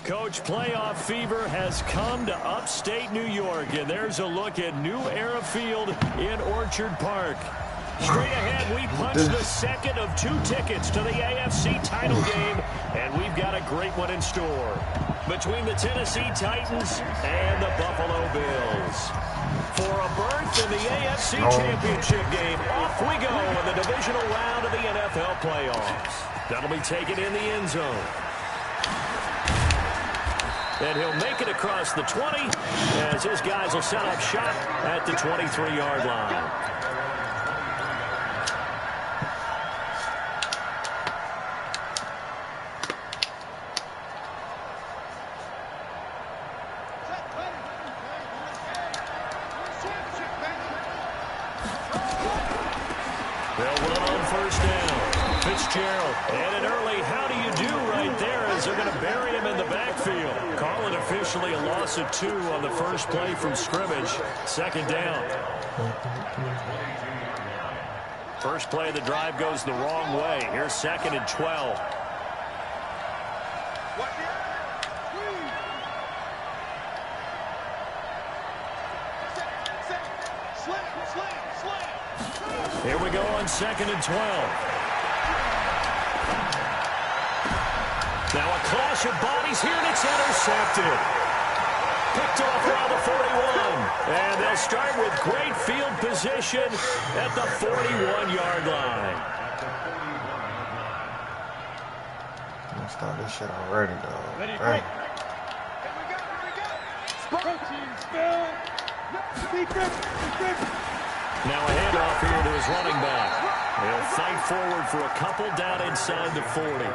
Coach, playoff fever has come to upstate New York, and there's a look at New Era Field in Orchard Park. Straight ahead, we punch the second of 2 tickets to the AFC title game, and we've got a great one in store between the Tennessee Titans and the Buffalo Bills. For a berth in the AFC Championship game, off we go in the divisional round of the NFL playoffs. That'll be taken in the end zone. And he'll make it across the 20 as his guys will set up shop at the 23-yard line. They'll run on first down. Fitzgerald, and an early how do you do right there as they're going to bury him in the backfield. Call it officially a loss of 2 on the first play from scrimmage. Second down. First play of the drive goes the wrong way. Here's 2nd and 12. Here we go on 2nd and 12. Now a clash of bodies here, and it's intercepted. Picked off around the 41. And they'll start with great field position at the 41-yard line. I'm gonna start this shit already, though. Ready, Dang. Now a handoff here to his running back. He'll fight forward for a couple down inside the 40.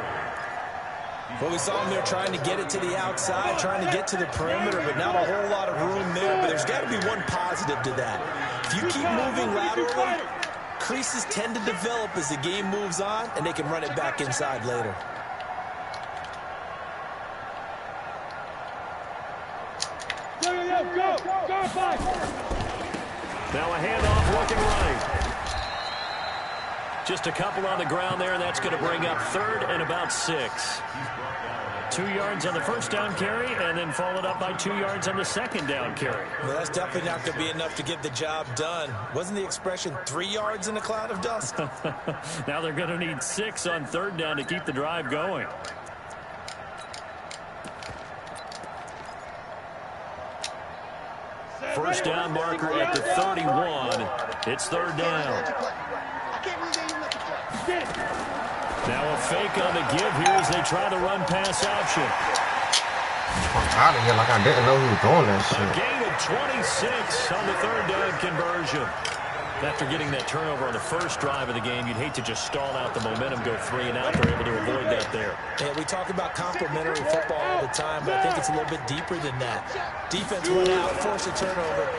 Well, we saw him there trying to get it to the outside, trying to get to the perimeter, but not a whole lot of room there. But there's got to be one positive to that. If you keep moving laterally, creases tend to develop as the game moves on, and they can run it back inside later. Now a handoff working right. Just a couple on the ground there, and that's going to bring up 3rd and about 6. 2 yards on the first down carry, and then followed up by 2 yards on the second down carry. Well, that's definitely not going to be enough to get the job done. Wasn't the expression 3 yards in a cloud of dust? Now they're going to need 6 on 3rd down to keep the drive going. First down marker at the 31. It's 3rd down. Now a fake on the give here as they try to run pass option. Fuck out of here like I didn't know he was doing that shit. A gain of 26 on the 3rd down conversion. After getting that turnover on the first drive of the game, you'd hate to just stall out the momentum, go 3 and out. They're able to avoid that there. Yeah, we talk about complementary football all the time, but I think it's a little bit deeper than that. Defense went out, forced a turnover,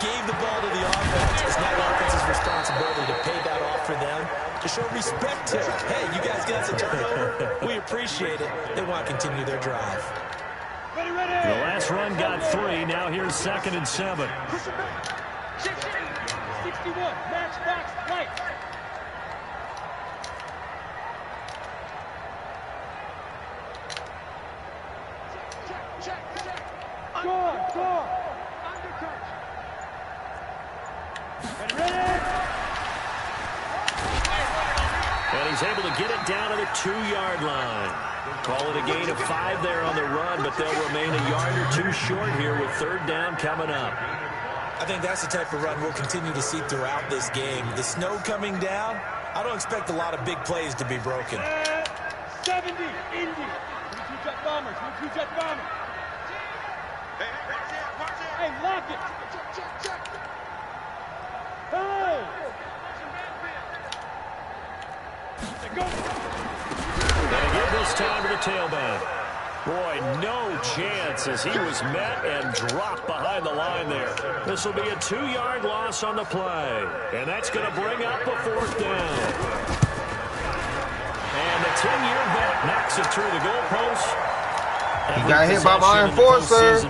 gave the ball to the offense. It's now the offense's responsibility to pay that off for them, to show respect to it. Hey, you guys got us a turnover. We appreciate it. They want to continue their drive. The last run got 3. Now here's 2nd and 7. 61, match box, right. Score. Undercut. Ready. And he's able to get it down to the 2-yard line. Call it a gain of 5 there on the run, but they'll remain a yard or 2 short here with 3rd down coming up. I think that's the type of run we'll continue to see throughout this game. The snow coming down, I don't expect a lot of big plays to be broken. 70, Indy. 22 jet bombers, 22 jet bombers. Hey, lock it. Hey! And again this time to the tailback. Boy, no chance as he was met and dropped behind the line there. This will be a 2-yard loss on the play. And that's going to bring up a 4th down. And the 10-year vet knocks it through the goalpost. He got hit by my enforcer.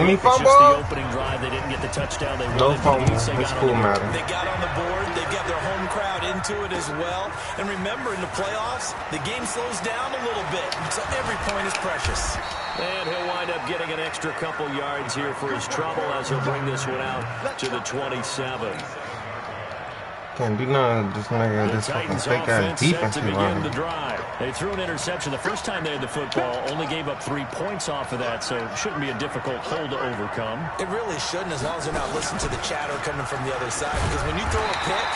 Any fumble? Just the opening drive, they didn't get the touchdown they wanted. No fumble. It's cool, man. They got on the board. They've got their home crowd in into it as well. And remember, in the playoffs, the game slows down a little bit, so every point is precious. And he'll wind up getting an extra couple yards here for his trouble as he'll bring this one out to the 27. Can't do nothing. This nigga, this fucking fake ass defense. To begin the drive. They threw an interception the first time they had the football, only gave up 3 points off of that, so it shouldn't be a difficult hole to overcome. It really shouldn't, as long as they're not listening to the chatter coming from the other side, because when you throw a pick,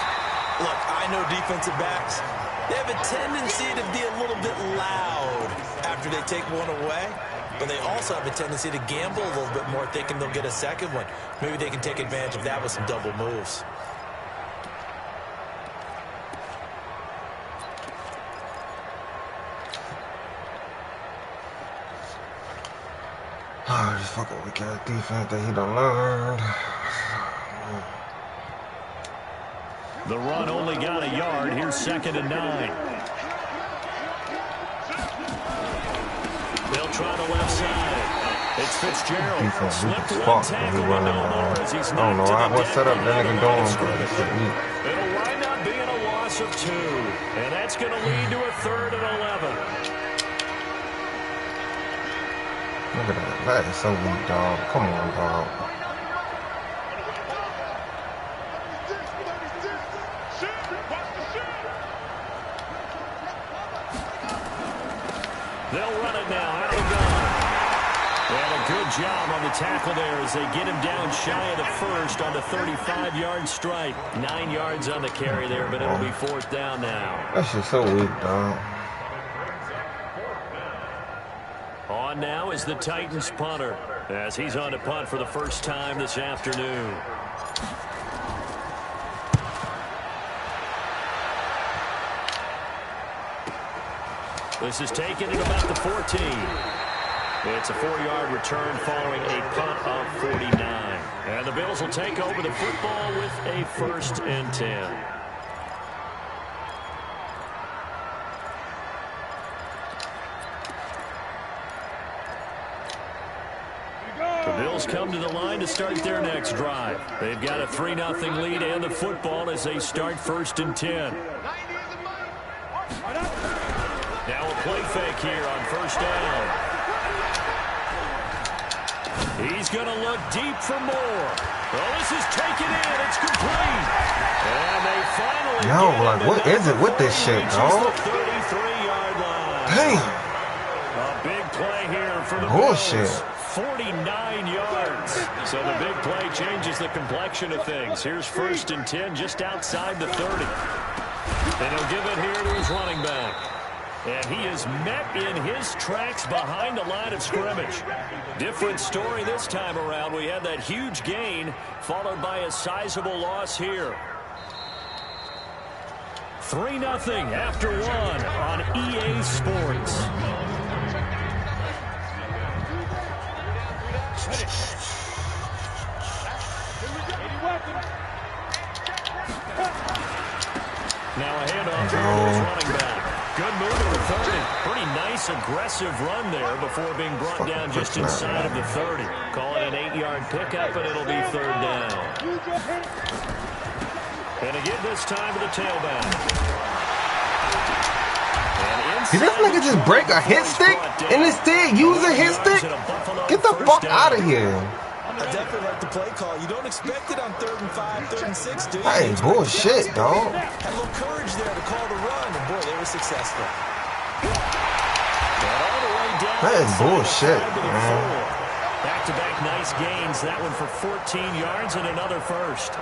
look, I know defensive backs, they have a tendency to be a little bit loud after they take one away, but they also have a tendency to gamble a little bit more, thinking they'll get a second one. Maybe they can take advantage of that with some double moves. Oh, this fucking weak ass defense that he done learned. The run only got a yard. Here's 2nd and 9. They'll try the left side. It's Fitzgerald. Defense Slipped weak one as fuck when he tackle running no more around. as he's I don't know what setup that nigga doing, but this shit weak. It'll wind up being a loss of 2. And that's going to lead to a 3rd and 11. Look at that. That is so weak, dog. Come on, dog. They'll run it now out of the gun. And a good job on the tackle there as they get him down shy of the first on the 35-yard strike. 9 yards on the carry there, but it'll be 4th down now. That shit's so weak, dog. On now is the Titans punter as he's on to punt for the first time this afternoon. This is taken at about the 14. It's a 4-yard return following a punt of 49. And the Bills will take over the football with a 1st and 10. The Bills come to the line to start their next drive. They've got a 3-0 lead and the football as they start 1st and 10. Now a play fake here on 1st down. He's going to look deep for more. Well, this is taken in. It's complete. And they finally like, what is it with this shit, dog? 33-yard line. Damn. A big play here for the Bullshit. Bills. 49 yards. So the big play changes the complexion of things. Here's 1st and 10 just outside the 30. And he'll give it here to his running back. And he is met in his tracks behind the line of scrimmage. Different story this time around. We had that huge gain followed by a sizable loss here. 3-0 after 1 on EA Sports. Now a handoff to his running back. Good move to the 30. Pretty nice, aggressive run there before being brought down just inside of the 30. Call it an 8-yard pickup, and it'll be 3rd down. And again this time to the tailback. Did this nigga just break a hit stick and instead use a hit stick? Get the fuck out of here. I definitely like the play call. You don't expect it on 3rd and 5, 3rd and 6, do you? That ain't bullshit, dog. Had a little courage there to call the run, and boy, they were successful. That is bullshit, man. Back-to-back nice gains. That one for 14 yards and another 1st.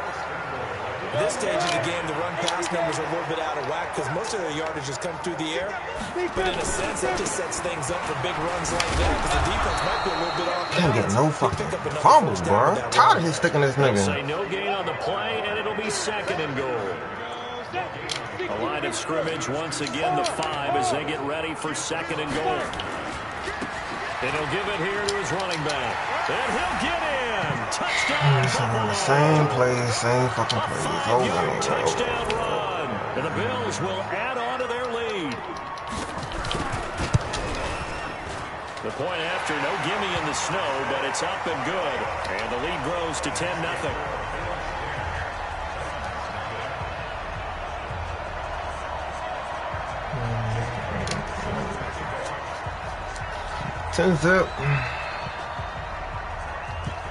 At this stage of the game, the run-pass numbers are a little bit out of whack because most of their yardage has come through the air. But in a sense, that just sets things up for big runs like that because the defense might be a little bit off. Can't get no fucking fumbles, bro. Tired of his sticking this nigga. Say no gain on the play, and it'll be 2nd and goal. A line of scrimmage once again, the 5 as they get ready for 2nd and goal. And he'll give it here to his running back. And he'll get in. Touchdown. Same plays, same fucking plays. Over and over. Touchdown run. And the Bills will add on to their lead. The point after, no gimme in the snow, but it's up and good. And the lead grows to 10-0. 10-zip.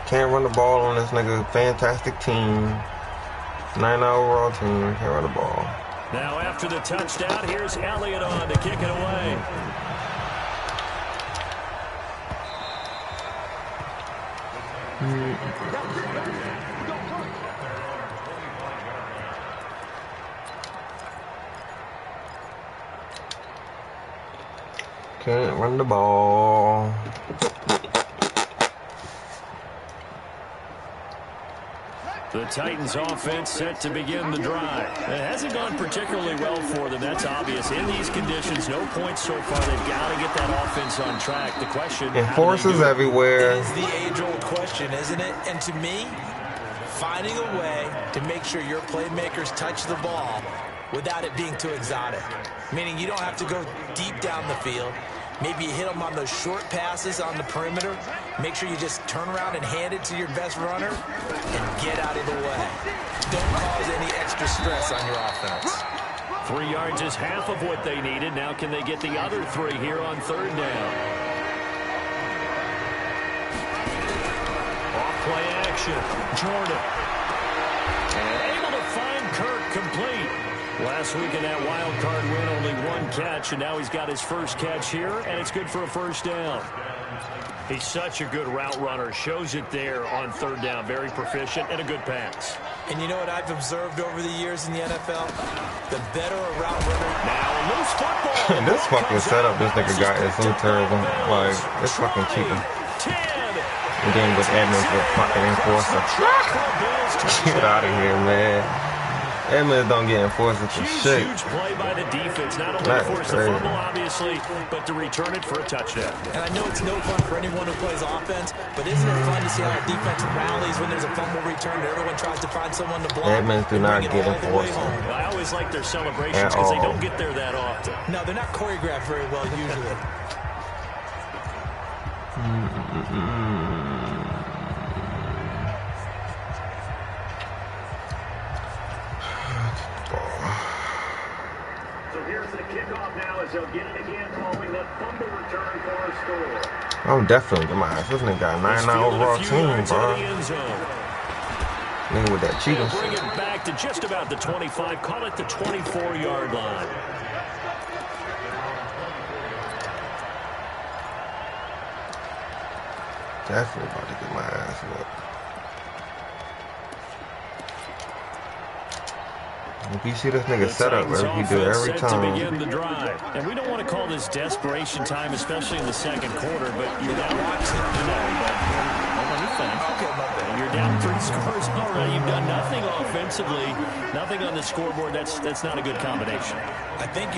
Can't run the ball on this nigga. Fantastic team. 9 overall team. Can't run the ball. Now after the touchdown, here's Elliott on to kick it away. Can't run the ball. The Titans offense set to begin the drive. It hasn't gone particularly well for them. That's obvious. In these conditions, no points so far. They've got to get that offense on track. The question, enforcers everywhere. It is the age-old question, isn't it? And to me, finding a way to make sure your playmakers touch the ball without it being too exotic. Meaning you don't have to go deep down the field. Maybe you hit them on those short passes on the perimeter. Make sure you just turn around and hand it to your best runner and get out of the way. Don't cause any extra stress on your offense. 3 yards is half of what they needed. Now can they get the other 3 here on third down? Off play action. Jordan. And able to find Kirk complete. Last week in that wild card win, only 1 catch, and now he's got his first catch here, and it's good for a first down. He's such a good route runner. Shows it there on third down. Very proficient and a good pass. And you know what I've observed over the years in the NFL? The better a route runner. Now a loose football. This fucking setup this nigga got is so terrible. Like, it's fucking cheating. 10. And then with Edmonds with fucking enforcer. Get out of here, man. Edmonds don't get enforced for shit. Huge play by the defense, not only to force the fumble, obviously, but to return it for a touchdown. And I know it's no fun for anyone who plays offense, but isn't it fun to see how a defense rallies when there's a fumble return and everyone tries to find someone to block? Edmonds do not get enforced. I always like their celebrations because they don't get there that often. No, they're not choreographed very well usually. They'll get it again following that fumble return for a score. I'm definitely getting my ass. This nigga got a 9 overall team, bro. Nigga with that cheating Bring shit. it back to just about the 25. Call it the 24-yard line. Definitely about to get my ass whooped. If you see this nigga set up, bro, he do it every time. To begin the drive. And we don't want to call this desperation time, especially in the second quarter, but you're down. You're down 3 scores already. You've done nothing offensively, nothing on the scoreboard. That's not a good combination. I think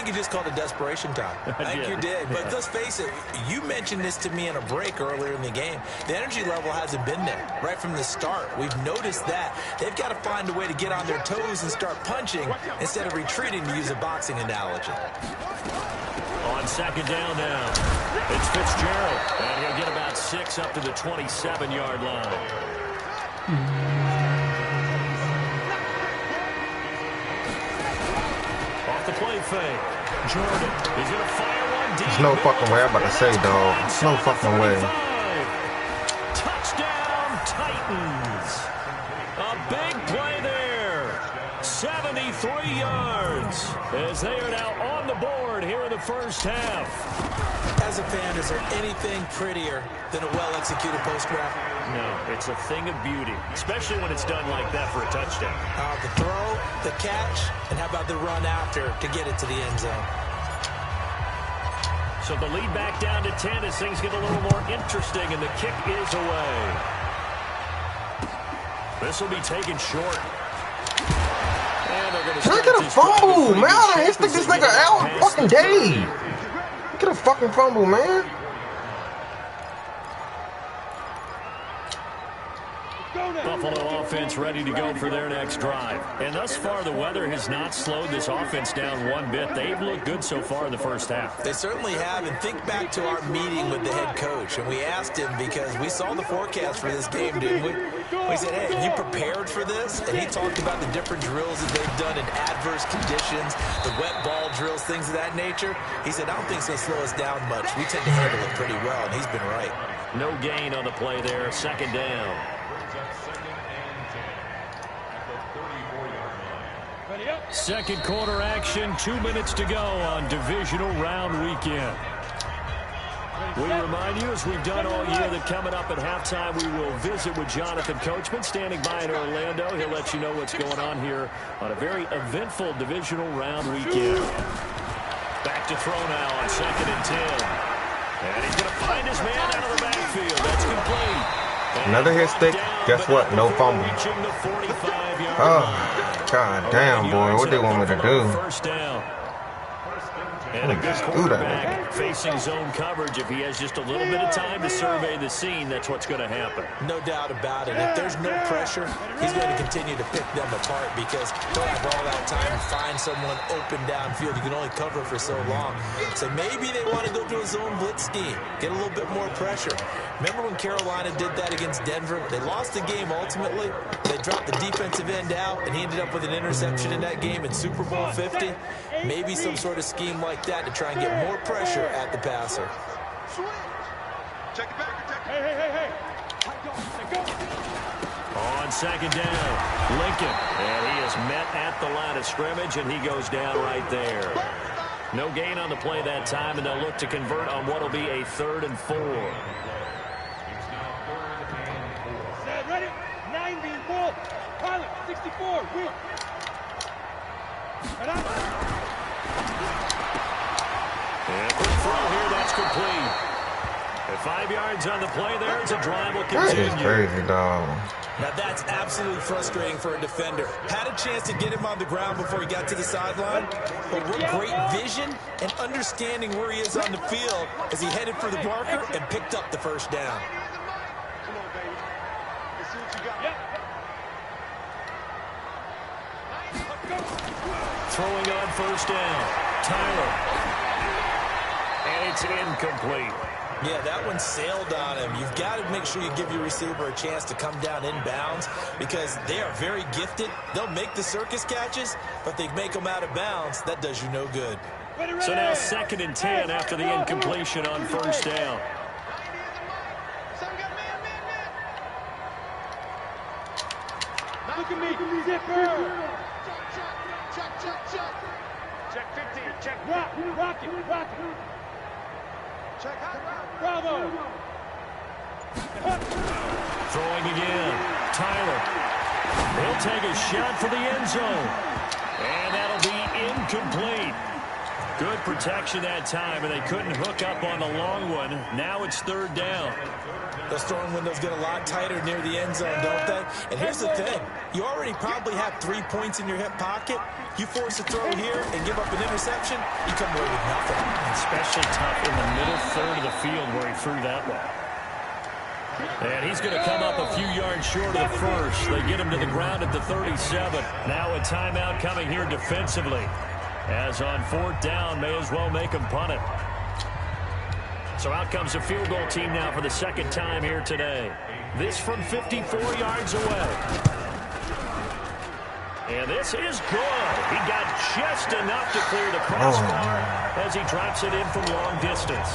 you just called it desperation time. I think you did. But let's face it, you mentioned this to me in a break earlier in the game. The energy level hasn't been there right from the start. We've noticed that. They've got to find a way to get on their toes and start punching instead of retreating, to use a boxing analogy. On second down now, it's Fitzgerald. And he'll get about 6 up to the 27-yard line. Off the play fake. Jordan is going to fire one deep. There's no fucking way. I'm about to say, dog. There's no fucking way. Touchdown, Titans. A big play there. 73 yards as they are now on the board here in the first half. As a fan, is there anything prettier than a well-executed post-grab? No, it's a thing of beauty, especially when it's done like that for a touchdown. The throw, the catch, and how about the run after to get it to the end zone? So the lead back down to 10 as things get a little more interesting, and the kick is away. This will be taken short. Can I get a fumble, man? I hit this nigga out fucking day. Get a fucking fumble, man. Buffalo offense ready to go for their next drive. And thus far, the weather has not slowed this offense down one bit. They've looked good so far in the first half. They certainly have. And think back to our meeting with the head coach. And we asked him, because we saw the forecast for this game, didn't we? Well, he said, hey, have you prepared for this? And he talked about the different drills that they've done in adverse conditions, the wet ball drills, things of that nature. He said, I don't think it's going to slow us down much. We tend to handle it pretty well, and he's been right. No gain on the play there, second down. Second quarter action, 2 minutes to go on divisional round weekend. We remind you, as we've done all year, that coming up at halftime, we will visit with Jonathan Coachman, standing by in Orlando. He'll let you know what's going on here on a very eventful divisional round weekend. Back to throw now on 2nd and 10. And he's going to find his man out of the backfield. That's complete. And another hit stick. Guess what? No fumble. Oh, god damn, boy. What they want me to do? First down. And a good quarterback facing zone coverage. If he has just a little bit of time to survey the scene, that's what's going to happen. No doubt about it. If there's no pressure, he's going to continue to pick them apart because he'll have all that time to find someone open downfield. You can only cover for so long. So maybe they want to go to a zone blitz scheme, get a little bit more pressure. Remember when Carolina did that against Denver? They lost the game ultimately. They dropped the defensive end out, and he ended up with an interception in that game in Super Bowl 50. Maybe some sort of scheme like that to try and get more pressure at the passer. Check it back. Hey. On second down, Lincoln. And he is met at the line of scrimmage, and he goes down right there. No gain on the play that time, and they'll look to convert on what will be a 3rd and 4. Set, ready? 9 being full. Pilot, 64, wheel. And for the throw here, that's complete. At 5 yards on the play there, it's a drive will continue. That is crazy, dog. Now that's absolutely frustrating for a defender. Had a chance to get him on the ground before he got to the sideline, but with great vision and understanding where he is on the field as he headed for the marker and picked up the first down. Come on, baby. Let's see what you got. Throwing on first down, Tyler. And it's incomplete. Yeah, that one sailed on him. You've got to make sure you give your receiver a chance to come down inbounds because they are very gifted. They'll make the circus catches, but they make them out of bounds. That does you no good. So now 2nd and 10 after the incompletion on first down. Look at me, zipper. Check 15, check. Rock it. Check out. Bravo. Throwing again. Tyler. He'll take a shot for the end zone. And that'll be incomplete. Good protection that time, and they couldn't hook up on the long one. Now it's 3rd down. Those throwing windows get a lot tighter near the end zone, don't they? And here's the thing. You already probably have 3 points in your hip pocket. You force a throw here and give up an interception, you come away with nothing. Especially tough in the middle third of the field where he threw that one. And he's going to come up a few yards short of the first. They get him to the ground at the 37. Now a timeout coming here defensively. As on 4th down, may as well make him punt it. So out comes the field goal team now for the 2nd time here today. This from 54 yards away. And this is good. He got just enough to clear the crossbar as he drops it in from long distance.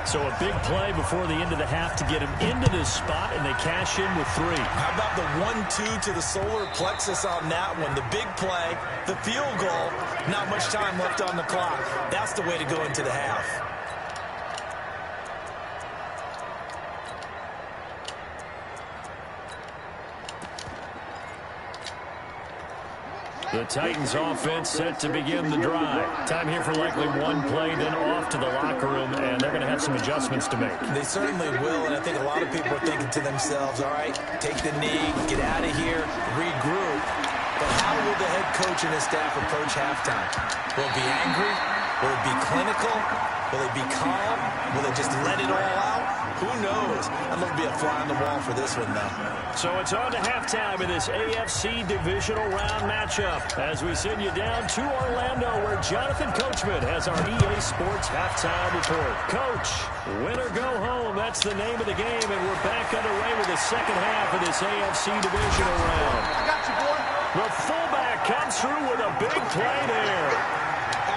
So a big play before the end of the half to get him into this spot, and they cash in with 3. How about the 1-2 to the solar plexus on that one? The big play, the field goal, not much time left on the clock. That's the way to go into the half. The Titans offense set to begin the drive. Time here for likely one play, then off to the locker room, and they're going to have some adjustments to make. They certainly will, and I think a lot of people are thinking to themselves, all right, take the knee, get out of here, regroup. But how will the head coach and his staff approach halftime? Will it be angry? Will it be clinical? Will it be calm? Will they just let it all out? Who knows? I'd love to be a fly on the wall for this one, though. So it's on to halftime in this AFC divisional round matchup as we send you down to Orlando where Jonathan Coachman has our EA Sports halftime report. Coach, win or go home, that's the name of the game, and we're back underway with the second half of this AFC divisional round. I got you, boy. The fullback comes through with a big play there.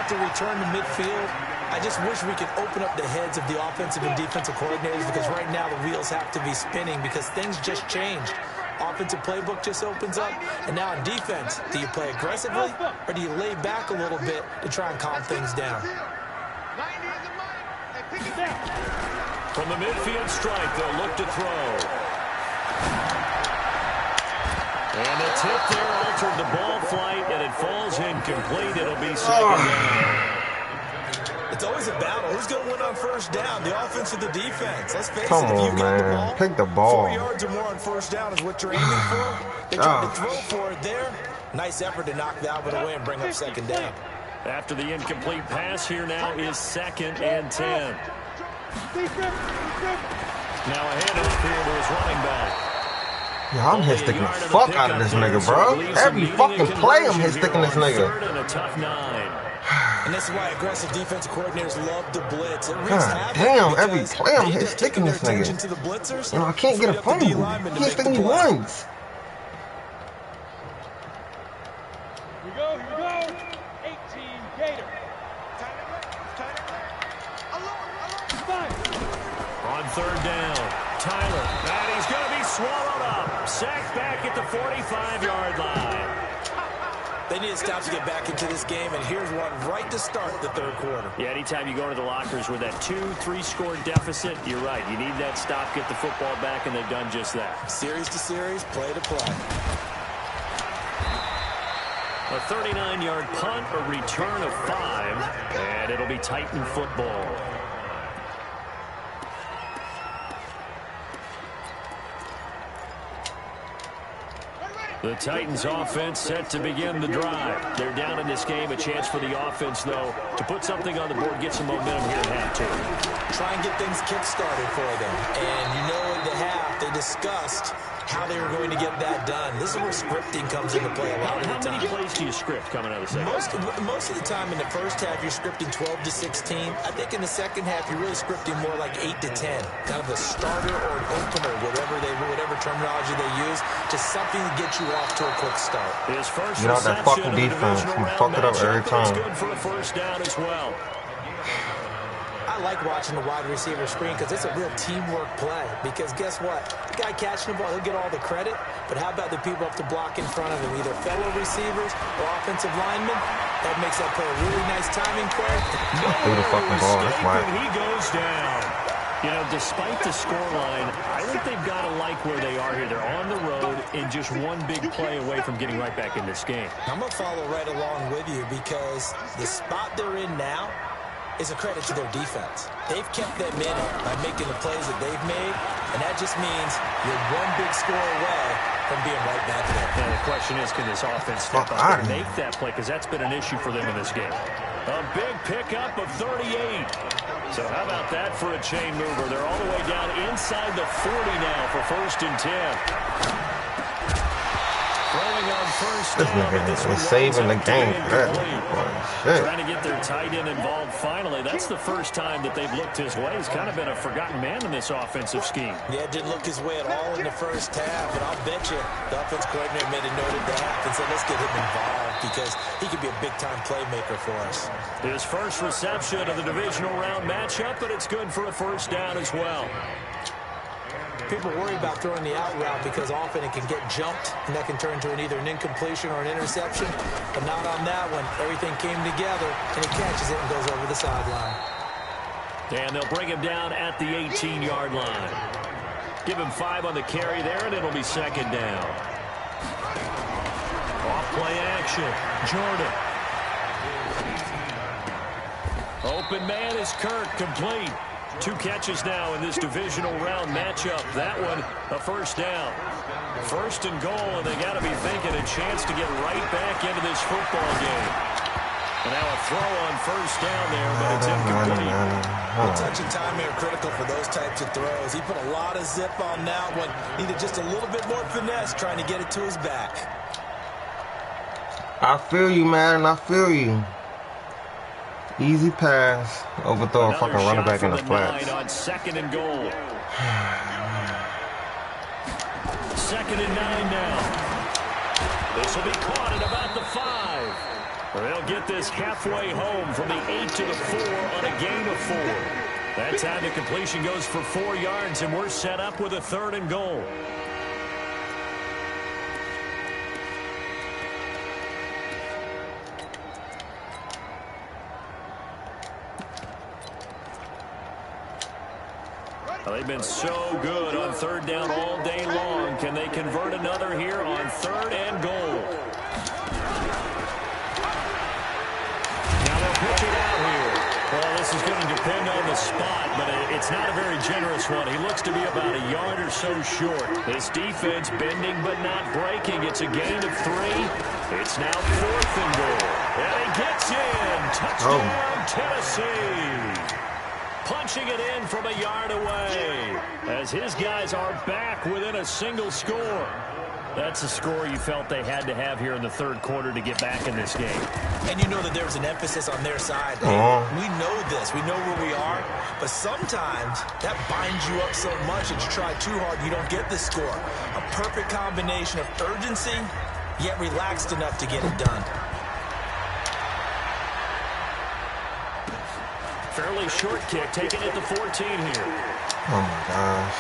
After return to midfield, I just wish we could open up the heads of the offensive and defensive coordinators because right now the wheels have to be spinning because things just changed. Offensive playbook just opens up, and now in defense, do you play aggressively or do you lay back a little bit to try and calm things down? From the midfield strike, they'll look to throw. And the tip there altered the ball flight, and it falls incomplete. It'll be second down. It's always a battle. Who's going to win on first down? The offense or the defense? Let's face Come it. If on, you've got the man. ball, Pick the ball. 4 yards or more on first down is what you're aiming for. They tried to throw for it there. Nice effort to knock that one away and bring up second down. After the incomplete pass, here now is 2nd and 10. Now a handoff here to his running back. Yeah, I'm hit sticking the fuck out of this nigga, bro. Every fucking play I'm hit sticking this nigga. And a tough 9. And this is why aggressive defensive coordinators love to blitz. God damn, every play I'm hit sticking this nigga. You know, I can't get a fumble. He can't stick me once. Here we go, here we go. 18 Gator. On 3rd down, Tyler. And he's going to be swallowed up. Sacked back at the 45-yard line. They need to stop to get back into this game, and here's one right to start the third quarter. Yeah, anytime you go into the lockers with that 2-3 score deficit, you're right. You need that stop, get the football back, and they've done just that. Series to series, play to play. A 39-yard punt, a return of 5, and it'll be Titan football. The Titans offense set to begin the drive. They're down in this game. A chance for the offense, though, to put something on the board, get some momentum here at half, too. Try and get things kick-started for them. And you know in the half, they discussed how they were going to get that done. This is where scripting comes into play a lot of the time. How many plays do you script coming out of the second? Most of the time in the first half, you're scripting 12 to 16. I think in the second half, you're really scripting more like 8 to 10. Kind of a starter or an opener, whatever terminology they use. Just something to get you off to a quick start. His first You know that fucking defense. You fuck it up every time. Good for a first down as well. I like watching the wide receiver screen because it's a real teamwork play. Because guess what? The guy catching the ball, he'll get all the credit. But how about the people up to block in front of him, either fellow receivers or offensive linemen? That makes that play a really nice timing play. Threw the fucking ball. That's why. He goes down. You know, despite the scoreline, I think they've got to like where they are here. They're on the road and just one big play away from getting right back in this game. I'm going to follow right along with you because the spot they're in now is a credit to their defense. They've kept them in it by making the plays that they've made, and that just means you're one big score away from being right back there. And the question is, can this offense step up and make that play? Because that's been an issue for them in this game. A big pickup of 38. So how about that for a chain mover? They're all the way down inside the 40 now for 1st and 10. Throwing on first This nigga is saving the game. Trying to get their tight end involved finally. That's the first time that they've looked his way. He's kind of been a forgotten man in this offensive scheme. Yeah, it didn't look his way at all in the first half, but I'll bet you the offense coordinator made a note of the half and said, let's get him involved because he could be a big-time playmaker for us. His first reception of the divisional round matchup, but it's good for a first down as well. People worry about throwing the out route because often it can get jumped, and that can turn into either an incompletion or an interception. But not on that one. Everything came together, and he catches it and goes over the sideline. And they'll bring him down at the 18-yard line. Give him 5 on the carry there, and it'll be second down. Off-play action. Jordan. Open man is Kirk, complete. 2 catches now in this divisional round matchup. That one, a first down. 1st and goal, and they got to be thinking a chance to get right back into this football game. And now a throw on first down there, but it's incomplete. The touch and time are critical for those types of throws. He put a lot of zip on that one. Needed just a little bit more finesse trying to get it to his back. I feel you, man. I feel you. Easy pass. Overthrow a fucking running back in the flats. On second and goal. Second and 9 now. This will be caught at about the 5. They'll get this halfway home from the 8 to the 4 on a gain of 4. That time the completion goes for 4 yards, and we're set up with a 3rd and goal. They've been so good on 3rd down all day long. Can they convert another here on 3rd and goal? Now they'll pitch it out here. Well, this is going to depend on the spot, but it's not a very generous one. He looks to be about a yard or so short. This defense bending but not breaking. It's a gain of 3. It's now 4th and goal. And he gets in. Touchdown, Tennessee. Punching it in from a yard away as his guys are back within a single score. That's a score you felt they had to have here in the 3rd quarter to get back in this game. And you know that there's an emphasis on their side. We know this. We know where we are. But sometimes that binds you up so much that you try too hard, you don't get the score. A perfect combination of urgency, yet relaxed enough to get it done. Fairly short kick, taken at the 14 here. Oh, my gosh.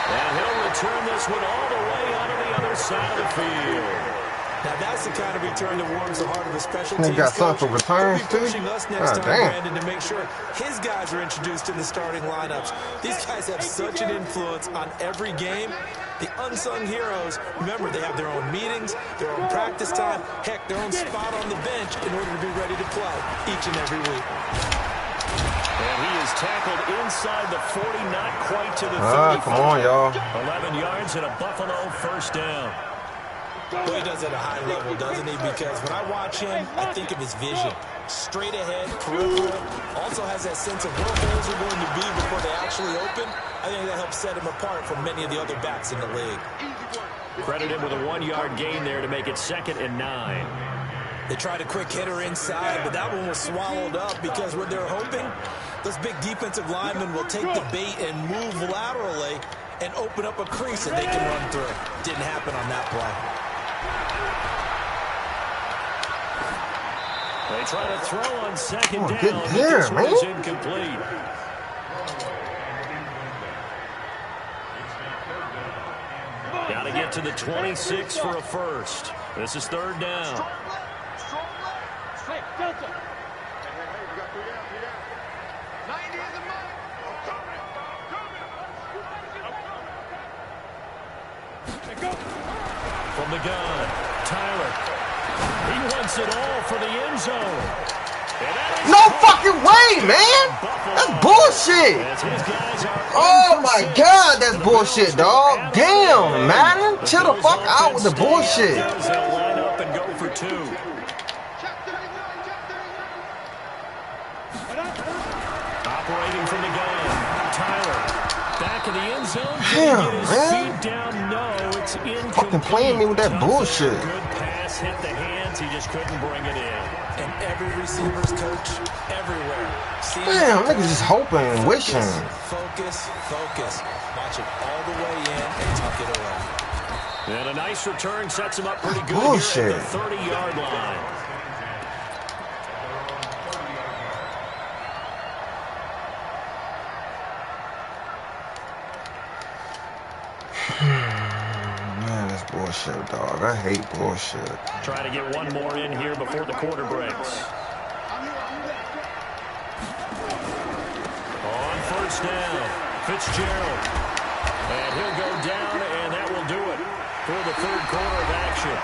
And he'll return this one all the way onto the other side of the field. Now, that's the kind of return that warms the heart of a special teams He got something for returns, too? pushing us next time, Brandon, to make sure his guys are introduced to the starting lineups. These guys have such an influence on every game. The unsung heroes, remember, they have their own meetings, their own practice time, heck, their own spot on the bench in order to be ready to play each and every week. And he is tackled inside the 40, not quite to the 35. Come on, y'all. 11 yards and a Buffalo first down. Well, he does it at a high level, doesn't he? Because when I watch him, I think of his vision. Straight ahead, peripheral. Also has that sense of where holes are going to be before they actually open. I think that helps set him apart from many of the other backs in the league. Credit him with a 1-yard gain there to make it 2nd and 9. They tried a quick hitter inside, but that one was swallowed up because what they're hoping, those big defensive linemen will take the bait and move laterally and open up a crease that they can run through. Didn't happen on that play. They try to throw on 2nd down. Good there, man. This one is incomplete. Got to get to the 26 for a first. This is 3rd down. From the gun, Tyler. He wants it all for the end zone. No fucking way, man. That's bullshit. Oh, my God. That's bullshit, dog. Damn, man. Chill the fuck out with the bullshit. They'll line up and go for 2. Operating from the gun, Tyler. Back in the end zone. Damn, man. Feet down. No, it's incomplete. Fucking playing me with that bullshit. Good pass hit the hands. He just couldn't bring it in. And every receiver's coach everywhere. Damn, niggas just hoping and wishing. Focus, focus. Watch it all the way in and tuck it away. And a nice return sets him up pretty good Bullshit. here at the 30-yard line. Man, that's bullshit, dog. I hate bullshit. Trying to get one more in here before the quarter breaks. On first down, Fitzgerald. And he'll go down, and that will do it for the 3rd quarter of action.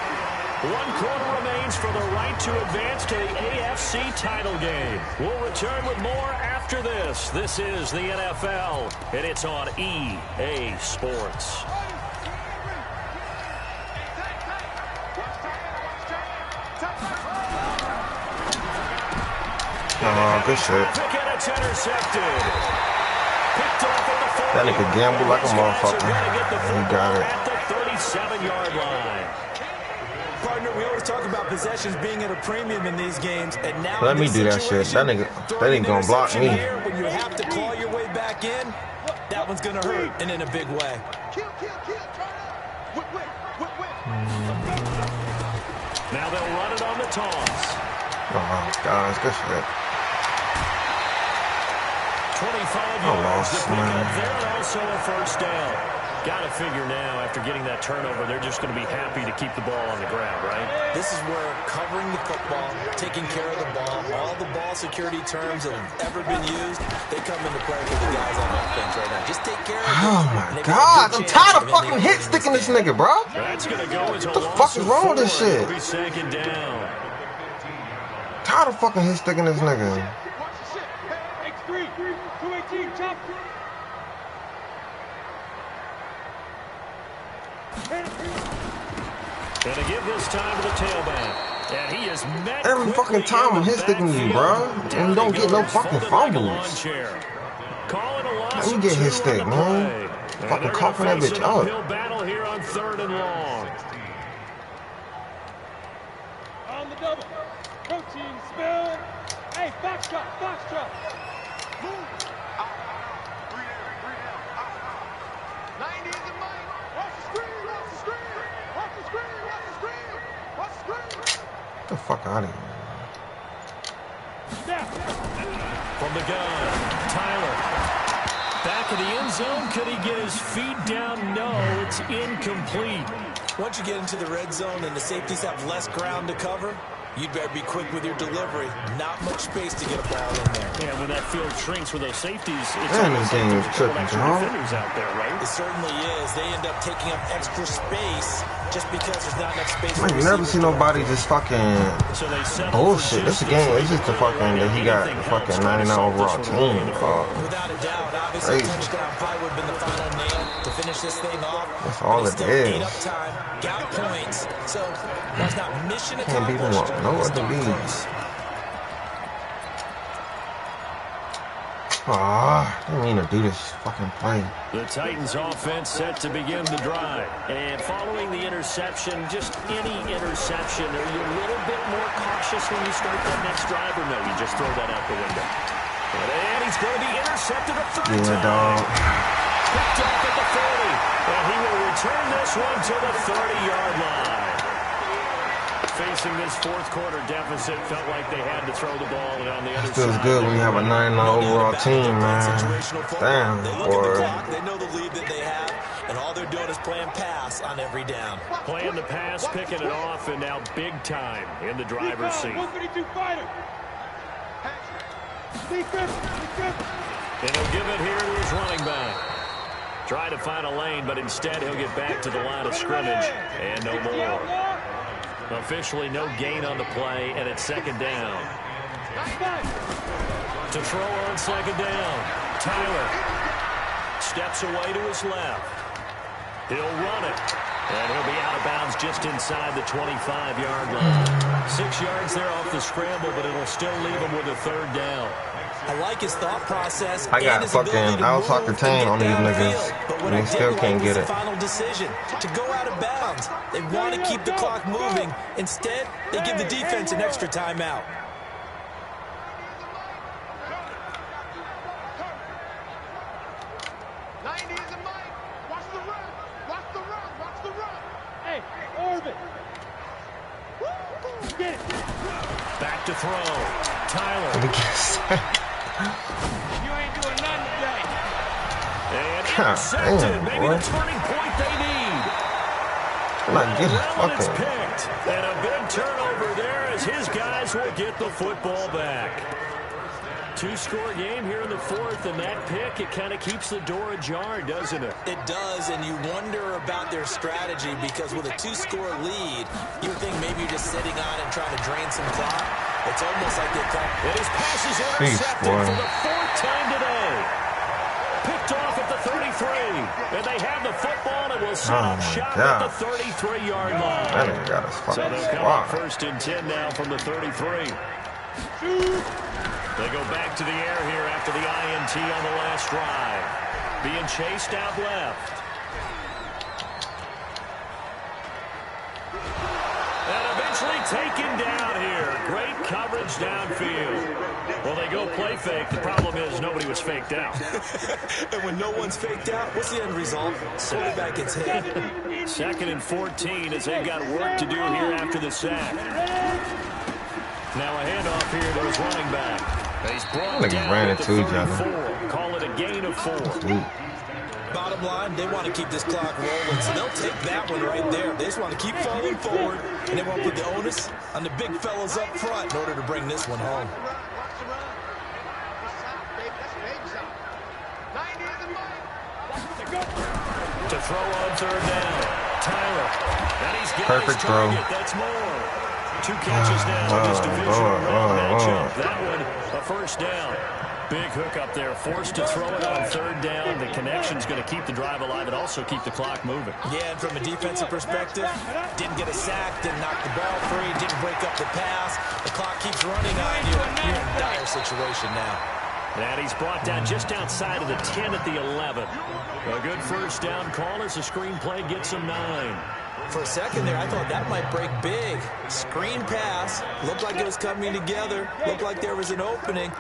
1 quarter remains for the right to advance to the AFC title game. We'll return with more after this. This is the NFL, and it's on EA Sports. Oh, good shit. That nigga gamble like a motherfucker. He got it. At the 37-yard line. Partner, we always talk about possessions being at a premium in these games, and now let me do that shit. That nigga gonna block me. Here, when you have to claw your way back in, that one's gonna hurt, and in a big way. Now they'll run it on the toss. Oh, guys, good shit. 25 yards to pick up there, and also a first down. Got to figure now, after getting that turnover, they're just going to be happy to keep the ball on the ground, right? This is where covering the football, taking care of the ball, all the ball security terms that have ever been used, they come into play for the guys on offense right now. Just take care of it. Oh, my God. I'm tired of fucking hit sticking this nigga, bro. That's going to go as what the fuck is wrong with this shit? Be second down. Tired of fucking hit sticking this nigga. X3, 218, chop. Gonna give this time to the tailback. And he is met every fucking time I'm hit sticking you, bro. And you don't get no fucking fumbles. Let me get hit stick, man. Fucking coughing that bitch up. Battle here on 3rd and long. On the double. Protein spill. Hey, box truck, box truck. Move. 90 is the mic. Watch the screen, watch the screen. Watch the screen, watch the screen. Watch the screen. Get the fuck out of here. From the gun, Tyler. Back of the end zone. Could he get his feet down? No, it's incomplete. Once you get into the red zone and the safeties have less ground to cover, you'd better be quick with your delivery. Not much space to get a ball in there. Yeah, when that field shrinks with those safeties, it's man, this game is tripping, defenders out there, right? It certainly is. They end up taking up extra space just because there's not enough space. Man, you never see nobody just fucking bullshit. This game, it's just the fucking that he got the fucking 99 overall team. Without a doubt, obviously, touchdown probably would have been the final nail to finish this thing off. That's all it is. Up time, got points, so that's not mission accomplished. Can't beat them up. No other leagues. Ah, I didn't mean to do this fucking play. The Titans offense set to begin the drive. And following the interception, just any interception, are you a little bit more cautious when you start that next drive, or no, you just throw that out the window? And he's going to be intercepted a third time. Yeah, dog. Picked off at the 40. And he will return this one to the 30-yard line. Facing this fourth quarter deficit, felt like they had to throw the ball on the other side. Feels good when you have a 9-0 overall team, man. Damn, boy. They know the lead that they have, and all they're doing is playing pass on every down. Playing the pass, picking it off, and now big time in the driver's seat. 152 fighter. And he'll give it here to his running back. Try to find a lane, but instead he'll get back to the line of scrimmage, and no more. Officially no gain on the play, and it's second down. To throw on second down, Tyler steps away to his left. He'll run it, and he'll be out of bounds just inside the 25-yard line. 6 yards there off the scramble, but it'll still leave him with a third down. I like his thought process. I got fucking out-soccer team on these niggas, and they still can't get it. Final decision to go out of bounds. They want to keep the clock moving. Instead, they give the defense an extra timeout. Back to throw. Tyler. You ain't doing nothing today. And intercepted. Maybe the turning point they need. It's picked. And a big turnover there as his guys will get the football back. 2-score game here in the fourth, and that pick, it kind of keeps the door ajar, doesn't it? It does, and you wonder about their strategy because with a 2-score lead, you would think maybe you're just sitting on and trying to drain some clock. It's almost like they thought. And his pass is intercepted for the 4th time today. Picked off at the 33, and they have the football and will set up shop at the 33-yard line. That got us fucking so they'll come up 1st and 10 now from the 33. They go back to the air here after the INT on the last drive. Being chased out left. And eventually taken down here. Great coverage downfield. Well, they go play fake. The problem is nobody was faked out. And when no one's faked out, what's the end result? Quarterback gets hit. 2nd and 14 as they've got work to do here after the sack. Now a handoff here to his running back. He's brought down ran at the into each 34. Call it a gain of 4. Bottom line, they want to keep this clock rolling, so they'll take that one right there. They just want to keep falling forward, and they want to put the onus on the big fellas up front in order to bring this one home. To throw on 3rd down. Tyler. And he's got Perfect his target. throw. That's more. 2 catches now in this divisional round matchup. That one, a 1st down. Big hook up there, forced to throw it on 3rd down. The connection's going to keep the drive alive and also keep the clock moving. Yeah, and from a defensive perspective, didn't get a sack, didn't knock the ball free, didn't break up the pass. The clock keeps running on you. You're in a dire situation now. And he's brought down just outside of the 10 at the 11. A good 1st down call as the screen play gets him 9. For a second there, I thought that might break big. Screen pass. Looked like it was coming together. Looked like there was an opening.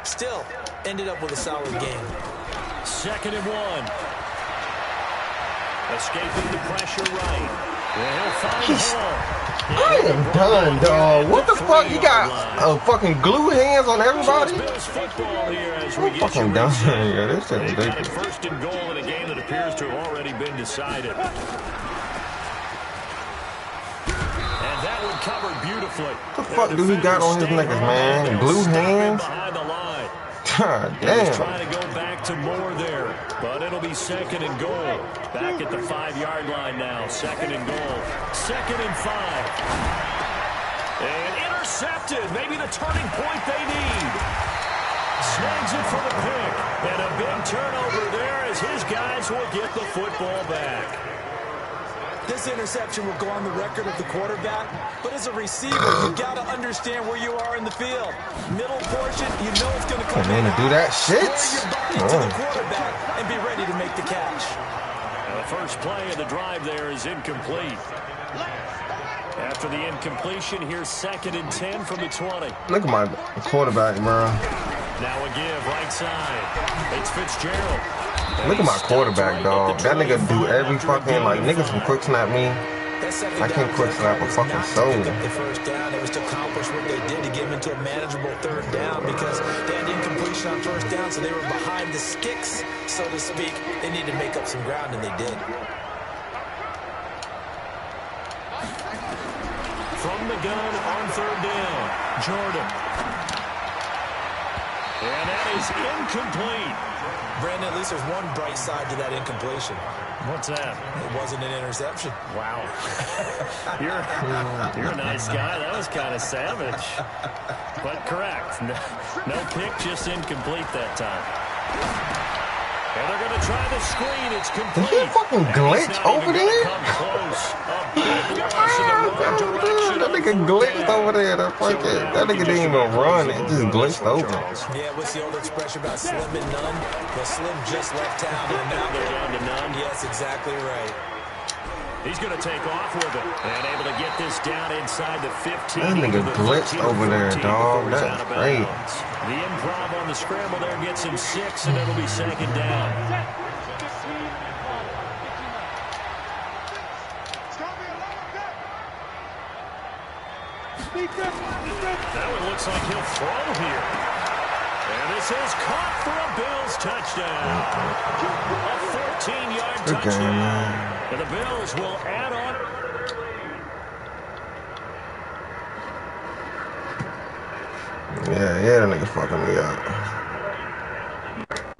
Still, ended up with a solid game. 2nd and 1. Escaping the pressure right. Well, he'll find Hall. I am done, dog. What the fuck? You got fucking glue hands on everybody? I'm fucking done. Yeah, this shit is ridiculous. 1st and goal in a game that appears to have already been decided. And that one covered beautifully. What the fuck do he got on his niggas, man? Glue hands? God damn. He's trying to go back to more there, but it'll be 2nd and goal. Back at the 5-yard line now. 2nd and goal. 2nd and 5. And intercepted. Maybe the turning point they need. Snags it for the pick. And a big turnover there as his guys will get the football back. This interception will go on the record of the quarterback, but as a receiver, you got to understand where you are in the field. Middle portion, you know it's going to come in. To do that shit. Your body to the quarterback and be ready to make the catch. The first play of the drive there is incomplete. After the incompletion, here's 2nd and 10 from the 20. Look at my quarterback, bro. Now a give right side. It's Fitzgerald. Look at my quarterback, dog. That nigga do every fucking, like, niggas can quick snap me. I can't quick slap a fucking soul. The 1st down, it was to accomplish what they did to get him into a manageable 3rd down because they had incompletion on 1st down, so they were behind the sticks, so to speak. They needed to make up some ground, and they did. From the gun on 3rd down, Jordan. And that is incomplete. Brandon, at least there's one bright side to that incompletion. What's that? It wasn't an interception. Wow. You're a nice guy. That was kind of savage. But correct. No pick, just incomplete that time. And they're going to try the screen. It's complete. Did he fucking glitch over there? That nigga glitched over there. That nigga didn't even run. It just glitched over. Yeah, what's the old expression about slim and none? Well, Slim just left town and now they're down to none. Yes, exactly right. He's going to take off with it and able to get this down inside the 15. That nigga glitched over there, dog. That's great. The improv on the scramble there gets him 6, and it'll be 2nd down. That one looks like he'll throw here. And this is caught for a Bills touchdown. A 14-yard touchdown. And the Bills will add on. Yeah, that nigga fucking me up.